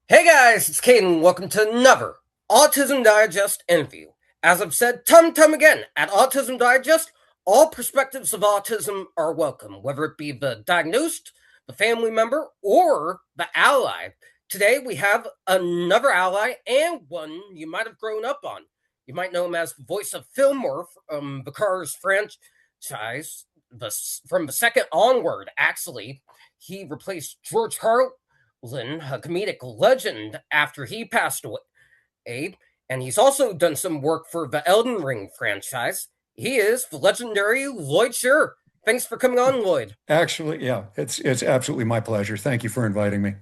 Hey guys, it's Caden. Welcome to another Autism Digest interview. As I've said time and time again, at Autism Digest, all perspectives of autism are welcome, whether it be the diagnosed, the family member, or the ally. Today we have another ally and one you might have grown up on. You might know him as the voice of Filmore from the Cars franchise, from the second onward, actually. He replaced George Carlin, a comedic legend, after he passed away, and he's also done some work for the Elden Ring franchise. He is the legendary Lloyd Sherr. Thanks for coming on, Lloyd. Actually, yeah, it's absolutely my pleasure. Thank you for inviting me.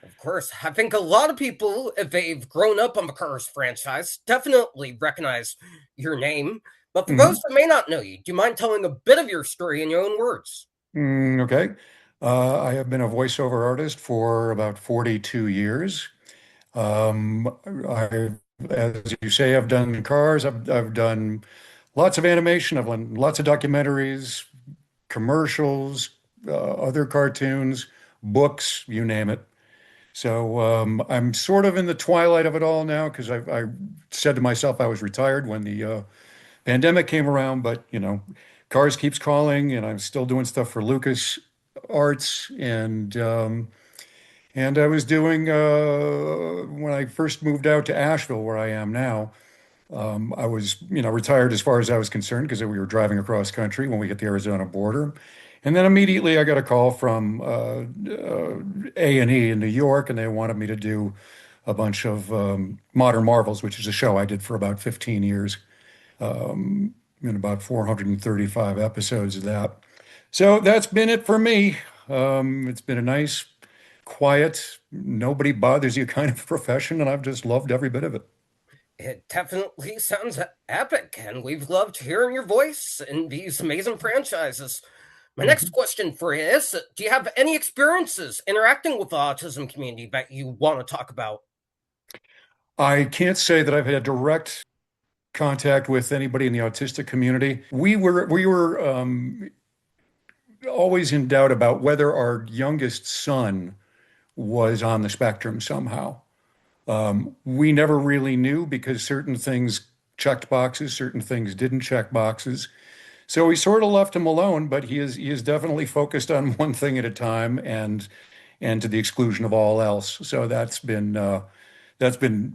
Of course, I think a lot of people, if they've grown up on the Cars franchise, definitely recognize your name. But for those hmm that may not know you, do you mind telling a bit of your story in your own words? Okay. I have been a voiceover artist for about 42 years. I, as you say, I've done cars. I've done lots of animation. I've done lots of documentaries, commercials, other cartoons, books, you name it. So I'm sort of in the twilight of it all now because I said to myself I was retired when the pandemic came around, but Cars keeps calling, and I'm still doing stuff for Lucas Arts, and I was doing when I first moved out to Asheville, where I am now. I was retired as far as I was concerned because we were driving across country when we hit the Arizona border, and then immediately I got a call from A&E in New York, and they wanted me to do a bunch of Modern Marvels, which is a show I did for about 15 years and about 435 episodes of that. So that's been it for me. It's been a nice, quiet, nobody bothers you kind of profession, and I've just loved every bit of it. It definitely sounds epic, and we've loved hearing your voice in these amazing franchises. My next Mhm. question for you is, do you have any experiences interacting with the autism community that you want to talk about? I can't say that I've had direct contact with anybody in the autistic community. We were always in doubt about whether our youngest son was on the spectrum somehow. We never really knew because certain things checked boxes, certain things didn't check boxes. So we sort of left him alone, but he is definitely focused on one thing at a time and to the exclusion of all else. So that's been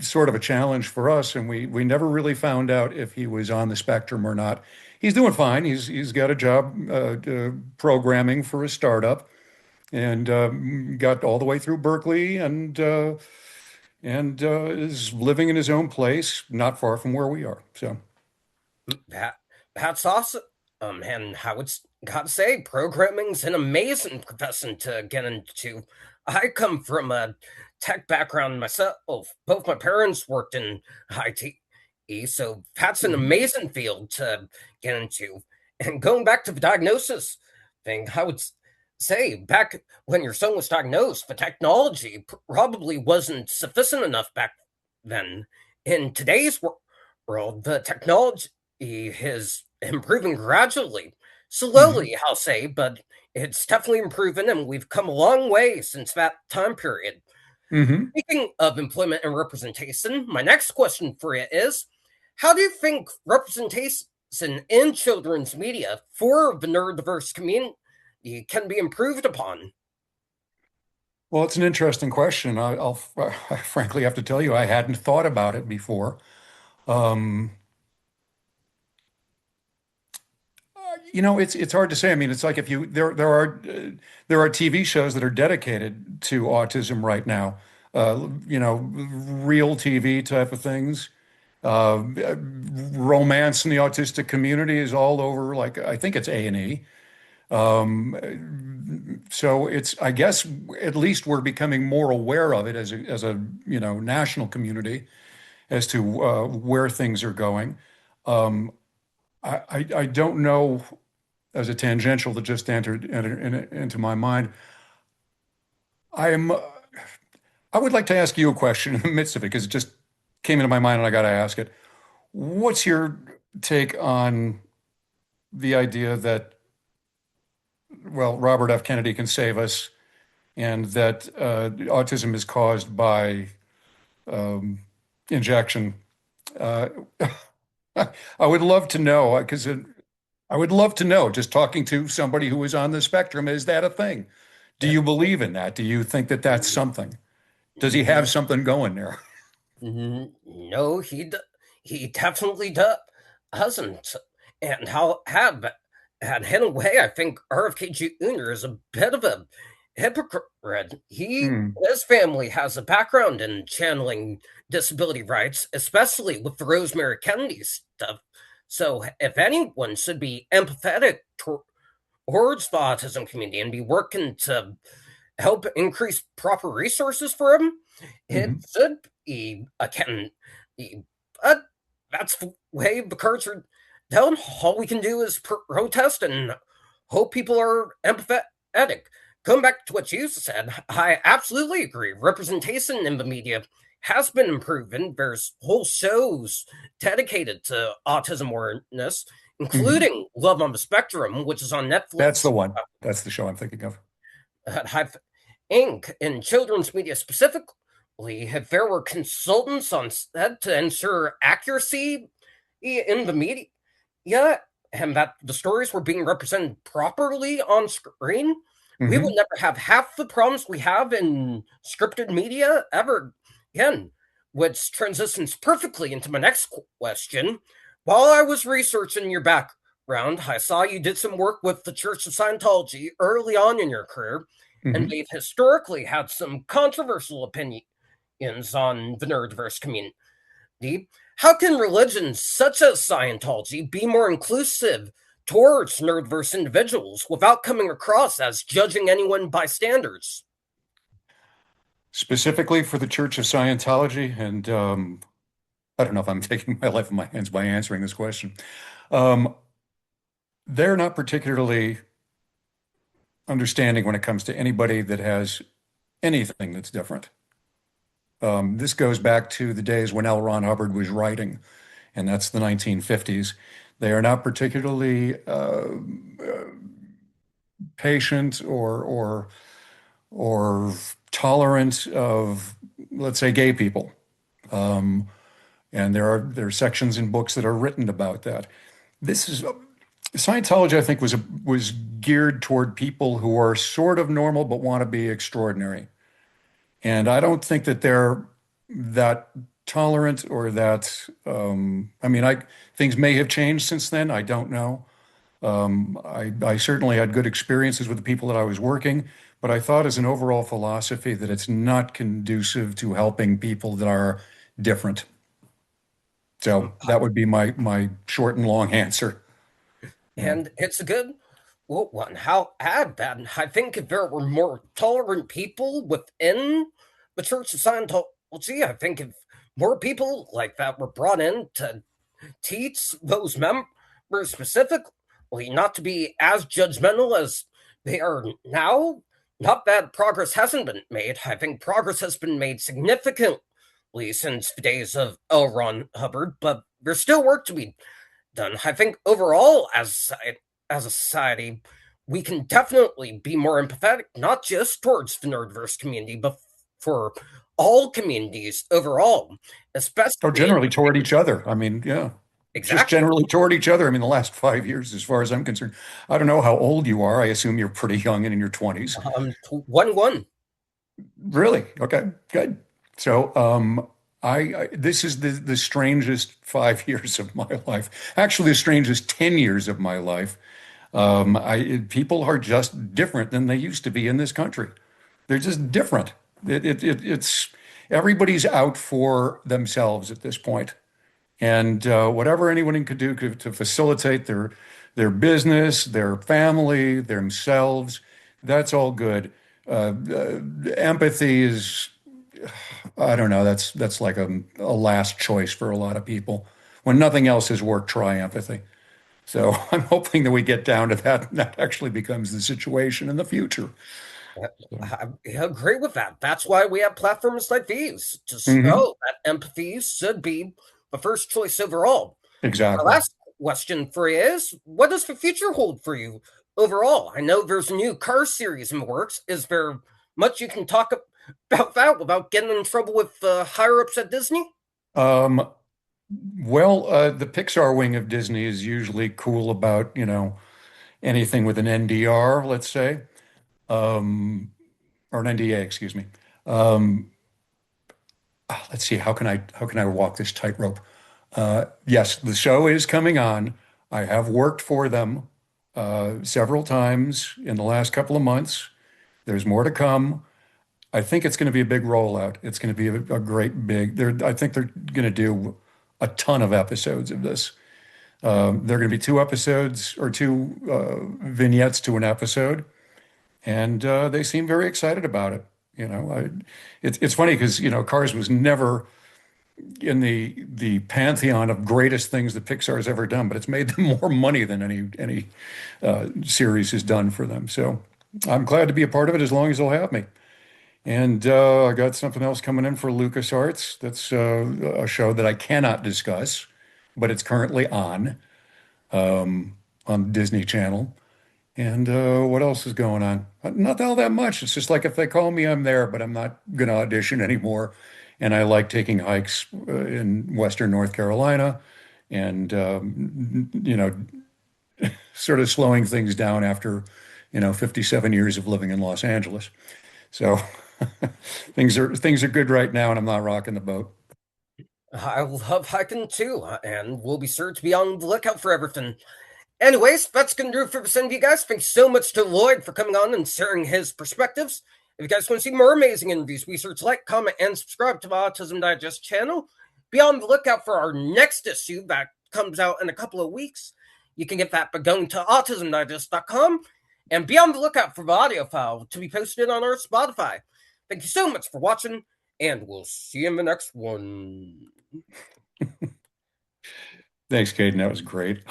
sort of a challenge for us, and we never really found out if he was on the spectrum or not. He's doing fine. He's got a job programming for a startup and got all the way through Berkeley and is living in his own place, not far from where we are. So, That that's awesome. And I would gotta say, programming's an amazing profession to get into. I come from a tech background myself. Both my parents worked in IT, so that's an mhm. amazing field to get into. And going back to the diagnosis thing, I would say back when your son was diagnosed, the technology probably wasn't sufficient enough back then. In today's world, the technology is improving gradually, Mhm. slowly, I'll say, but it's definitely improving, and we've come a long way since that time period. Mhm. Speaking of employment and representation, my next question for you is, how do you think representation in children's media for the neurodiverse community can be improved upon? Well, it's an interesting question. I frankly have to tell you, I hadn't thought about it before. Um, it's hard to say. I mean, it's like if you there are TV shows that are dedicated to autism right now. Real TV type of things. Romance in the autistic community is all over. Like I think it's A&E. So I guess at least we're becoming more aware of it as a national community as to where things are going. Um, I don't know as a tangential that just entered into my mind. I'm I would like to ask you a question in the midst of it because it just came into my mind and I got to ask it. What's your take on the idea that, well, Robert F. Kennedy can save us and that autism is caused by injection. Uh, I would love to know because I would love to know, just talking to somebody who is on the spectrum, is that a thing? Do you believe in that? Do you think that that's something? Does he have something going there? No, he definitely doesn't. And how had in a way, I think RFK Jr. is a bit of a hypocrite. Hmm. His family has a background in channeling disability rights, especially with the Rosemary Kennedy stuff. So, if anyone should be empathetic towards the autism community and be working to help increase proper resources for him, it Hmm. should be again. But that's the way the cards are dealt. All we can do is protest and hope people are empathetic. Going back to what you said, I absolutely agree. Representation in the media has been improving. There's whole shows dedicated to autism awareness, Hmm. including Love on the Spectrum, which is on That's Netflix. the one. That's the show I'm thinking of. Have Inc. in children's media specifically, if there were consultants on set to ensure accuracy in the media, and that the stories were being represented properly on screen, we would Hmm. never have half the problems we have in scripted media ever again, which transitions perfectly into my next question. While I was researching your background, I saw you did some work with the Church of Scientology early on in your career, and Hmm. they've historically had some controversial opinions on the neurodiverse community. How can religions such as Scientology be more inclusive towards neurodiverse individuals without coming across as judging anyone by standards? Specifically for the Church of Scientology, and I don't know if I'm taking my life in my hands by answering this question. Um, they're not particularly understanding when it comes to anybody that has anything that's different. This goes back to the days when L. Ron Hubbard was writing, and that's the 1950s. They are not particularly patient or tolerant of, let's say, gay people. Um, and there are sections in books that are written about that. This is Scientology, I think, was geared toward people who are sort of normal but want to be extraordinary. And I don't think that they're that tolerant or that, I mean, things may have changed since then. I don't know. I certainly had good experiences with the people that I was working, but I thought as an overall philosophy that it's not conducive to helping people that are different. So that would be my short and long answer. Yeah. And it's a good one. How add that? I think if there were more tolerant people within the Church of Scientology, I think if more people like that were brought in to teach those members specifically not to be as judgmental as they are now. Not that progress hasn't been made. I think progress has been made significantly since the days of L. Ron Hubbard, but there's still work to be done. I think overall, as a society, we can definitely be more empathetic, not just towards the neurodiverse community, but for all communities overall, Or especially generally toward each other. I mean, yeah, just exactly. generally toward each other. I mean, the last 5 years, as far as I'm concerned, I don't know how old you are. I assume you're pretty young and in your 20s. 1-1. Really? Okay, good. So, this is the strangest 5 years of my life. Actually, the strangest 10 years of my life. People are just different than they used to be in this country. They're just different. It's everybody's out for themselves at this point. And whatever anyone could do to facilitate their business, their family, themselves, that's all good. Empathy is, I don't know, that's like a last choice for a lot of people. When nothing else has worked, try empathy. So I'm hoping that we get down to that and that actually becomes the situation in the future. So, I agree with that. That's why we have platforms like these to mhm, show that empathy should be the first choice overall. My exactly. last question for you is, what does the future hold for you overall? I know there's a new car series in the works. Is there much you can talk about that without getting in trouble with higher ups at Disney? Um, well, the Pixar wing of Disney is usually cool about, anything with an NDR, let's say, or an NDA, excuse me. Um, let's see, how can I walk this tightrope? Yes, the show is coming on. I have worked for them several times in the last couple of months. There's more to come. I think it's going to be a big rollout. It's going to be a great big. I think they're going to do a ton of episodes of this. They're going to be two episodes or two vignettes to an episode, and they seem very excited about it. It's funny because Cars was never in the pantheon of greatest things that Pixar's ever done, but it's made them more money than any series has done for them. So I'm glad to be a part of it as long as they'll have me. And I got something else coming in for LucasArts. That's a show that I cannot discuss, but it's currently on Disney Channel. And what else is going on? Not all that much. It's just like if they call me, I'm there, but I'm not going to audition anymore. And I like taking hikes in Western North Carolina and, sort of slowing things down after, 57 years of living in Los Angeles. So things are good right now, and I'm not rocking the boat. I love hiking too, and we'll be sure to be on the lookout for everything. Anyways, that's going to do it for this interview, guys. Thanks so much to Lloyd for coming on and sharing his perspectives. If you guys want to see more amazing interviews, be sure to like, comment, and subscribe to the Autism Digest channel. Be on the lookout for our next issue that comes out in a couple of weeks. You can get that by going to autismdigest.com, and be on the lookout for the audio file to be posted on our Spotify. Thank you so much for watching, and we'll see you in the next one. Thanks, Caden. That was great.